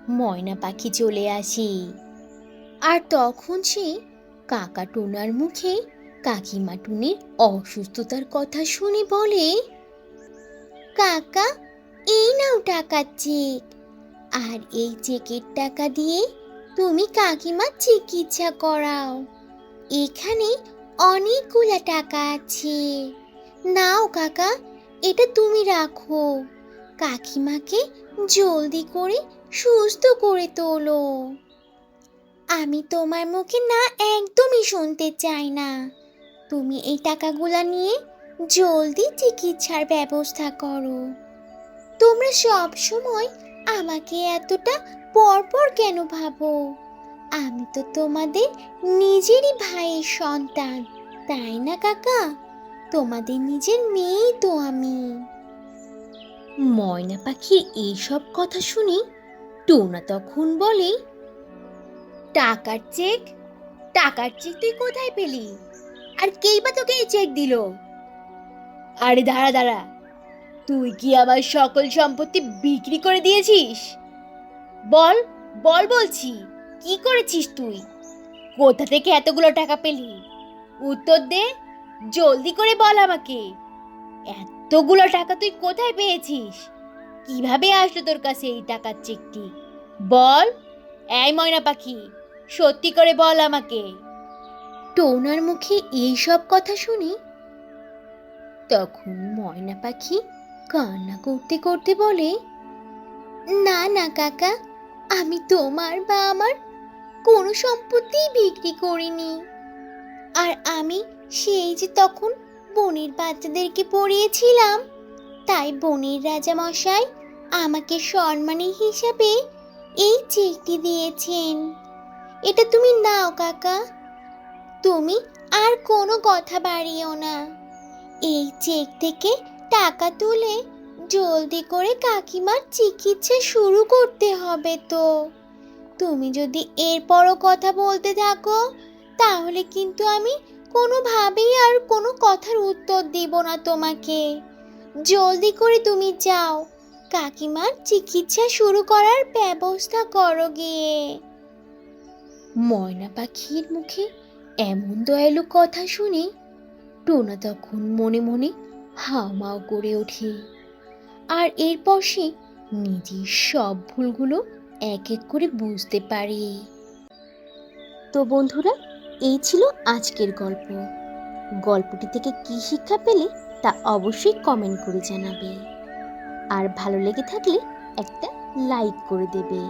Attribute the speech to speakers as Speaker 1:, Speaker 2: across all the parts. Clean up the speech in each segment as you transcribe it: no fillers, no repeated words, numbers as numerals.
Speaker 1: ময়না পাখি চলে আসে। আর তখন সে কাকা টোনার মুখে কাকিমা টুনির অসুস্থতার কথা শুনে বলে, কাকা, এই নাও টাকার চেক। আর এই চেকের টাকা দিয়ে তুমি কাকিমার চিকিৎসা করাও। এখানে অনেকগুলা টাকা আছে। নাও কাকা, এটা তুমি রাখো। কাকিমাকে জলদি করে সুস্থ করে তোলো। আমি তোমার মুখে না একদমই শুনতে চাই না। তুমি এই টাকাগুলা নিয়ে জলদি চিকিৎসার ব্যবস্থা করো। তোমরা সব সময় আমাকে এতটা পরপর কেন ভাবো? আমি তো তোমাদের নিজেরই ভাইয়ের সন্তান, তাই না কাকা? তোমাদের নিজের মেয়েই তো আমি। ময়না পাখির এইসব কথা শুনে টোনা তখন বলে, টাকার চেক? টাকার চেক তুই কোথায় পেলি? আর কেই বা তোকে এই চেক দিল? আরে দাঁড়া দাঁড়া, তুই কি আমার সকল সম্পত্তি বিক্রি করে দিয়েছিস? বল বল বলছি, কি করেছিস তুই? কোথা থেকে এতগুলো টাকা পেলি? উত্তর দে, জলদি করে বল আমাকে। এতগুলো টাকা তুই কোথায় পেয়েছিস? কিভাবে আসলো তোর কাছে এই টাকার চেকটি? বল, এই ময়না পাখি, সত্যি করে বল আমাকে। টোনার মুখে এই সব কথা শুনি তখন ময়না পাখি কান্না করতে করতে বলে, না না কাকা, আমি তোমার বা আমার কোনো সম্পত্তি বিক্রি করিনি। আর আমি সেই যে তখন বনের বাচ্চাদেরকে পড়িয়েছিলাম, তাই বনের রাজা মশাই আমাকে সম্মানী হিসাবে এই চেকটি দিয়েছেন। এটা তুমি নাও কাকা। তুমি আর কোনো কথা বাড়িও না। এই চেক থেকে টাকা তুলে জলদি করে কাকিমার চিকিৎসা শুরু করতে হবে তো। তুমি যদি এরপরও কথা বলতে থাকো, তাহলে কিন্তু আমি কোনোভাবেই আর কোনো কথার উত্তর দিব না তোমাকে। জলদি করে তুমি যাও, কাকিমার চিকিৎসা শুরু করার ব্যবস্থা করো গিয়ে। ময়না পাখির মুখে এমন দয়ালু কথা শুনে টোনা তখন মনে মনে হাউমাউ করে ওঠে। আর এরপর সে নিজের সব ভুলগুলো এক এক করে বুঝতে পারে। তো বন্ধুরা, এই ছিল আজকের গল্প। গল্পটি থেকে কি শিক্ষা পেলে তা অবশ্যই কমেন্ট করে জানাবে। আর ভালো লেগে থাকলে একটা লাইক করে দেবে।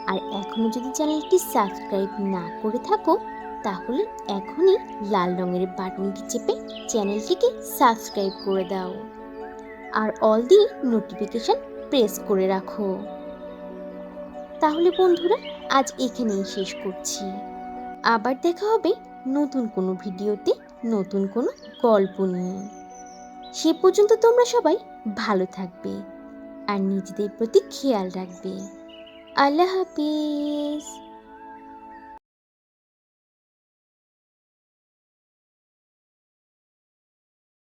Speaker 1: আর এখনো যদি চ্যানেলটি সাবস্ক্রাইব না করে থাকো, তাহলে এখনই লাল রঙের বাটনটি চেপে চ্যানেলটিকে সাবস্ক্রাইব করে দাও। আর অল দি নোটিফিকেশন প্রেস করে রাখো। তাহলে বন্ধুরা, আজ এখানেই শেষ করছি। আবার দেখা হবে নতুন কোনো ভিডিওতে, নতুন কোনো গল্প নিয়ে। সে পর্যন্ত তোমরা সবাই ভালো থাকবে আর নিজেদের প্রতি খেয়াল রাখবে। আল্লাহ হাফিজ।